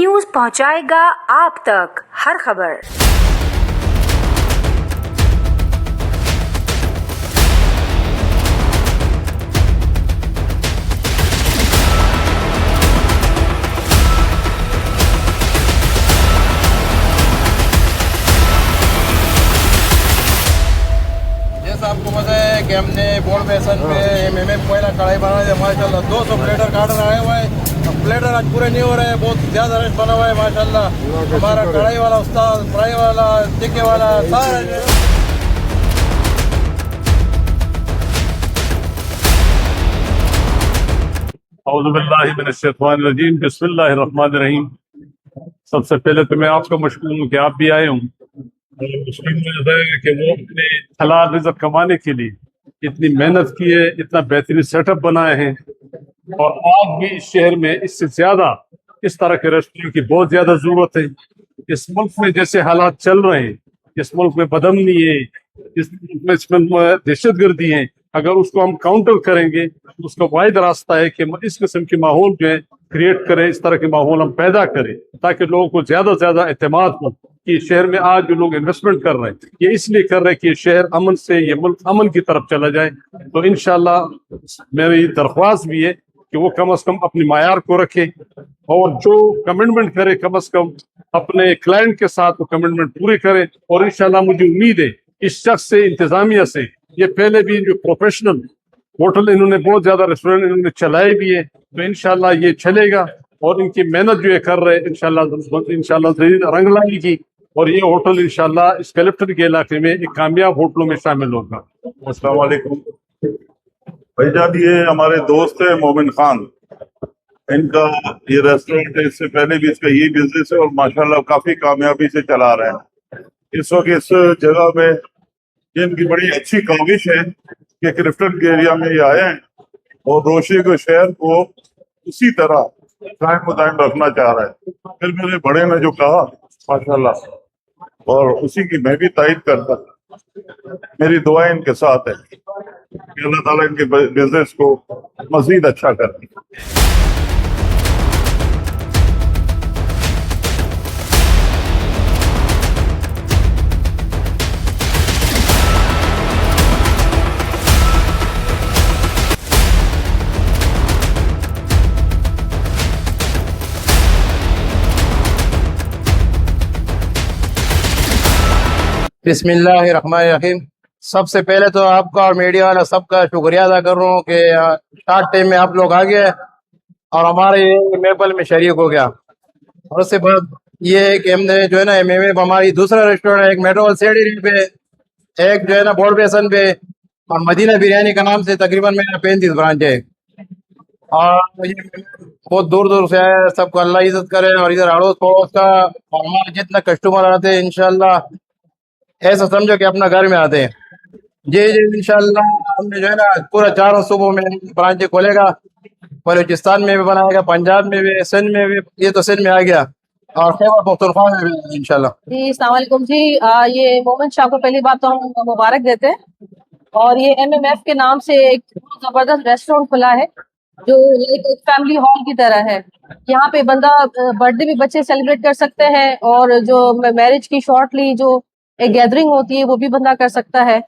News पहुंचाएगा आप तक हर खबर। जैसा आपको पता है कि हमने बोर्ड बेसन पे MMA कोयला कढ़ाई बना है माशाल्लाह। 200 प्लेटर काट आया हुआ है। अब प्लेटर आज पूरे नहीं हो रहे हैं, बहुत ज़्यादा रश बना हुआ है माशाल्लाह। हमारा कढ़ाई वाला उस्ताद, फ्राई वाला, टिक्के वाला सारे औज़ुबिल्लाहिमिनश्शैतानिर्रजीम बिस्मिल्लाहिर्रहमानिर्रहीम। सबसे पहले तो मैं आपका मशकूर हूँ कि आप भी आए हूँ। मुस्लिम है कि वो अपने हलाल रिज़्क़ कमाने के लिए इतनी मेहनत की है, इतना बेहतरीन सेटअप बनाए हैं, और आज भी इस शहर में इससे ज्यादा इस तरह के रेस्टोरेंट की बहुत ज्यादा जरूरत है। इस मुल्क में जैसे हालात चल रहे हैं, इस मुल्क में बदअमनी है, इस मुल्क में दहशत गर्दी है, अगर उसको हम काउंटर करेंगे तो उसका वाहिद रास्ता है कि इस किस्म के माहौल जो है क्रिएट करें, इस तरह के माहौल हम पैदा करें ताकि लोगों को ज्यादा से ज्यादा एतमाद हो कि शहर में आज जो लोग इन्वेस्टमेंट कर रहे हैं ये इसलिए कर रहे हैं कि शहर अमन से, ये मुल्क अमन की तरफ चला जाए। तो इंशाल्लाह मेरी दरख्वास्त भी है कि वो कम से कम अपनी मायार को रखे और जो कमिटमेंट करे कम से कम अपने क्लाइंट के साथ वो कमिटमेंट पूरी करे। और इंशाल्लाह मुझे उम्मीद है इस शख्स से, इंतजामिया से, ये पहले भी जो प्रोफेशनल होटल इन्होंने बहुत ज्यादा रेस्टोरेंट इन्होंने चलाए भी है, तो इंशाल्लाह ये चलेगा और इनकी मेहनत जो ये कर रहे हैं इंशाल्लाह रंग लाएगी और ये होटल इंशाल्लाह इस कलेक्टर के इलाके में एक कामयाब होटलों में शामिल होगा। अस्सलाम वालेकुम भाईजान, ये हमारे दोस्त है मोमिन खान, इनका ये रेस्टोरेंट है, इससे पहले भी इसका यही बिजनेस है और माशाल्लाह काफी कामयाबी से चला रहे हैं। इस वक्त इस जगह में इनकी बड़ी अच्छी काविश है कि क्रिफ्टन के एरिया में ये आए हैं और रोशनी को, शहर को उसी तरह कायम मुदायम रखना चाह रहा है। फिर मेरे बड़े ने जो कहा माशाल्लाह, और उसी की मैं भी तायद करता। मेरी दुआएं इनके साथ है कि अल्लाह ताला इनके बिजनेस को मजीद अच्छा करे। बिस्मिल्लाहिर्रहमानिर्रहीम। सबसे पहले तो आपका और मीडिया वाला सबका शुक्रिया अदा कर रहा हूँ कि स्टार्ट टाइम में आप लोग आ गए और हमारे ये मेपल में शरीक हो गया। और उसके बाद ये है कि हमने जो है ना MMA हमारी दूसरा रेस्टोरेंट है, एक मेट्रो सीढ़ी पे, एक जो है ना बोर्ड बेसन पे, और मदीना बिरयानी का नाम से तकरीबन मेरा 35 ब्रांच है। और ये बहुत दूर दूर से आए, सबको अल्लाह इज्जत करे और इधर अड़ोस पड़ोस का और हमारे जितना कस्टमर आते हैं इंशाल्लाह ऐसा समझो कि अपना घर में आते हैं। जी इंशाल्लाह हमने जो है ना पूरा 4 सूबों में ब्रांच खोलेगा, बलूचिस्तान में भी बनाएगा, पंजाब में भी, सिंध में भी, ये तो सिंध में आ गया, और खैबर पख्तूनख्वा में भी इंशाल्लाह। जी अस्सलाम वालेकुम जी। ये मोमिन शाह को पहली बात तो हम मुबारक देते हैं, और ये MMF के नाम से एक जबरदस्त रेस्टोरेंट खुला है जो एक फैमिली हॉल की तरह है। यहाँ पे बंदा बर्थडे भी बच्चे सेलिब्रेट कर सकते हैं, और जो मैरिज की शॉर्टली जो एक गैदरिंग होती है वो भी बंदा कर सकता है।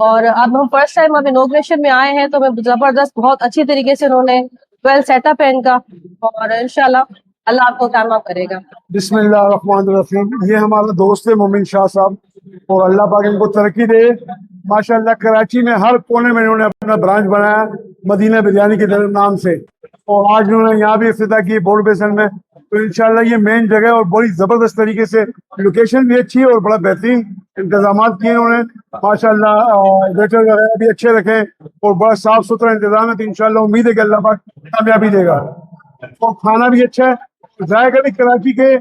और अब हम फर्स्ट टाइम अब इनॉग्रेशन में आए हैं, तो हमें जबरदस्त बहुत अच्छी तरीके से उन्होंने वेल सेटअप है इनका, और इंशाल्लाह अल्लाह आपको कामयाब करेगा। बिस्मिल्लाहिर्रहमानिर्रहीम। ये हमारा दोस्त है मोमिन शाह साहब, और अल्लाह पाक इनको तरक्की दे। माशाल्लाह कराची में हर कोने में इन्होंने अपना ब्रांच बनाया मदीना बिरयानी के नाम से, और आज उन्होंने यहाँ भी इफ्तिताह की बोर्ड बेसन में। तो इंशाल्लाह ये मेन जगह और बड़ी जबरदस्त तरीके से, लोकेशन भी अच्छी है और बड़ा बेहतरीन इंतजाम किए इन्होंने माशाल्लाह। वेटर वगैरह भी अच्छे रखे और बड़ा साफ सुथरा इंतजाम है। तो इंशाल्लाह उम्मीद है कि अल्लाह पाक कामयाबी देगा। और खाना भी अच्छा है, जाएगा भी कराची के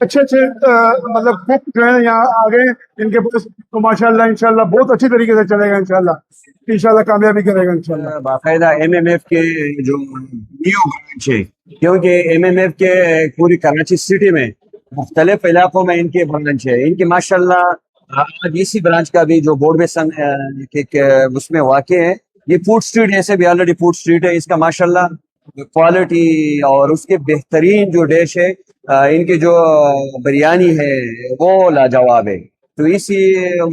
अच्छे अच्छे मतलब कुक जो है यहाँ आ गए इनके पास, तो माशाल्लाह इंशाल्लाह बहुत अच्छी तरीके से चलेगा, इंशाल्लाह कामयाबी करेगा इंशाल्लाह। बाकायदा MMF के जो न्यू ब्रांच है, क्योंकि MMF के पूरी कराची सिटी में मुख्तलिफ इलाकों में इनके ब्रांच है। इनके माशाल्लाह आज इसी ब्रांच का भी जो बोर्ड बेसन उसमें वाक़ है, ये फूड स्ट्रीट ऐसे भी ऑलरेडी फूड स्ट्रीट है, इसका माशाल्लाह क्वालिटी और उसके बेहतरीन जो डिश है ان کی جو بریانی ہے وہ لاجواب ہے. تو اسی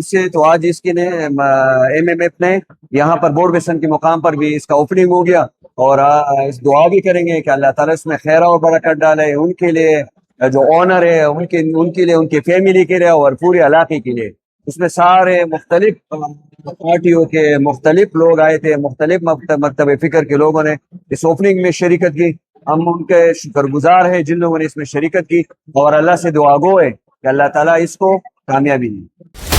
سے تو آج اس کی نے ایم ایم ایف نے یہاں پر بورڈ ویسن کے مقام پر بھی اس کا اوپننگ ہو گیا, اور اس دعا بھی کریں گے کہ اللہ تعالیٰ اس میں خیر و برکت ڈالے ان کے لیے, جو آنر ہے ان کے لیے, ان کی فیملی کے لیے اور پورے علاقے کے لیے. اس میں سارے مختلف پارٹیوں کے مختلف لوگ آئے تھے, مختلف مکتب فکر کے لوگوں نے اس اوپننگ میں شرکت کی. ہم ان کے شکر گزار ہیں جن لوگوں نے اس میں شرکت کی, اور اللہ سے دعا گو ہے کہ اللہ تعالیٰ اس کو کامیابی دے.